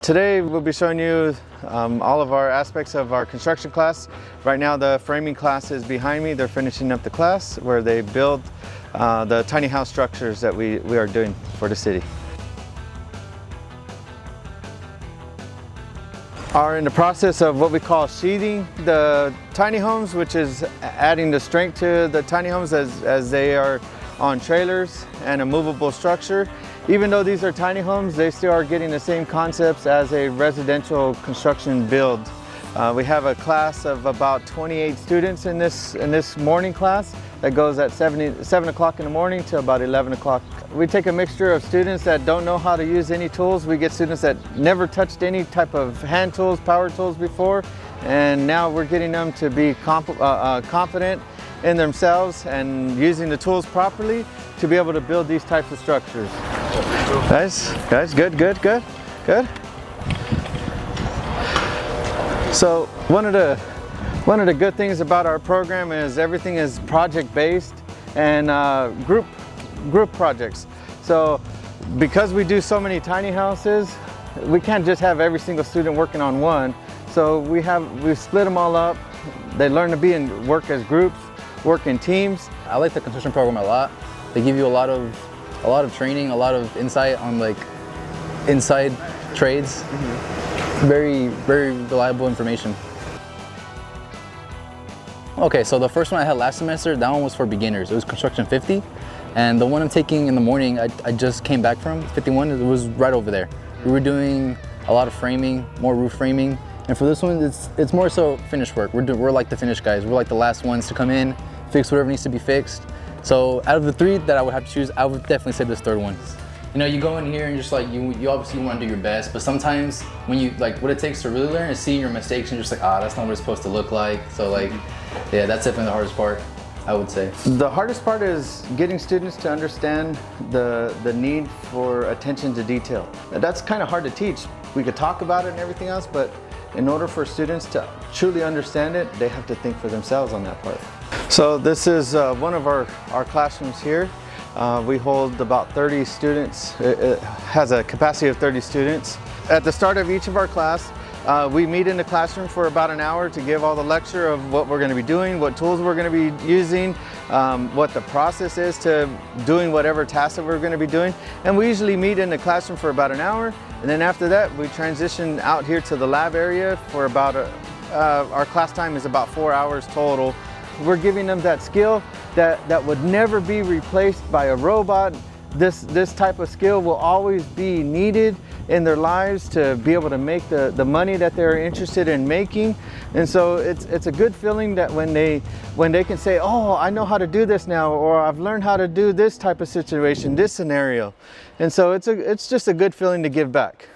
Today we'll be showing you all of our aspects of our construction class. Right now the framing class is behind me. They're finishing up the class where they build the tiny house structures that we are doing for the city. Are in the process of what we call sheathing the tiny homes, which is adding the strength to the tiny homes as they are on trailers and a movable structure. Even though these are tiny homes, they still are getting the same concepts as a residential construction build. We have a class of about 28 students in this morning class that goes at 7 o'clock in the morning to about 11 o'clock. We take a mixture of students that don't know how to use any tools. We get students that never touched any type of hand tools, power tools before, and now we're getting them to be confident in themselves and using the tools properly to be able to build these types of structures. Guys, good. So one of the good things about our program is everything is project based and group projects. So because we do so many tiny houses, we can't just have every single student working on one. So we split them all up. They learn to work as groups, work in teams. I like the construction program a lot. They give you a lot of training, a lot of insight on like inside trades. Very reliable information. Okay, so the first one I had last semester, that one was for beginners. It was Construction 50, and the one I'm taking in the morning, I just came back from 51. It was right over there. We were doing a lot of framing, more roof framing, and for this one, it's more so finish work. We're like the finish guys. We're like the last ones to come in, fix whatever needs to be fixed. So out of the three that I would have to choose, I would definitely say this third one. You know, you go in here and just like, you obviously want to do your best, but sometimes when you, like, what it takes to really learn is seeing your mistakes and just like, that's not what it's supposed to look like. So like, yeah, that's definitely the hardest part, I would say. The hardest part is getting students to understand the need for attention to detail. That's kind of hard to teach. We could talk about it and everything else, but in order for students to truly understand it, they have to think for themselves on that part. So this is one of our classrooms here. We hold about 30 students. It has a capacity of 30 students. At the start of each of our class, we meet in the classroom for about an hour to give all the lecture of what we're going to be doing, what tools we're going to be using, what the process is to doing whatever task that we're going to be doing. And we usually meet in the classroom for about an hour. And then after that, we transition out here to the lab area for about our class time is about 4 hours total. We're giving them that skill that would never be replaced by a robot. This type of skill will always be needed in their lives to be able to make the money that they're interested in making. And so it's a good feeling that when they can say, oh, I know how to do this now, or I've learned how to do this type of situation, this scenario. And so it's just a good feeling to give back.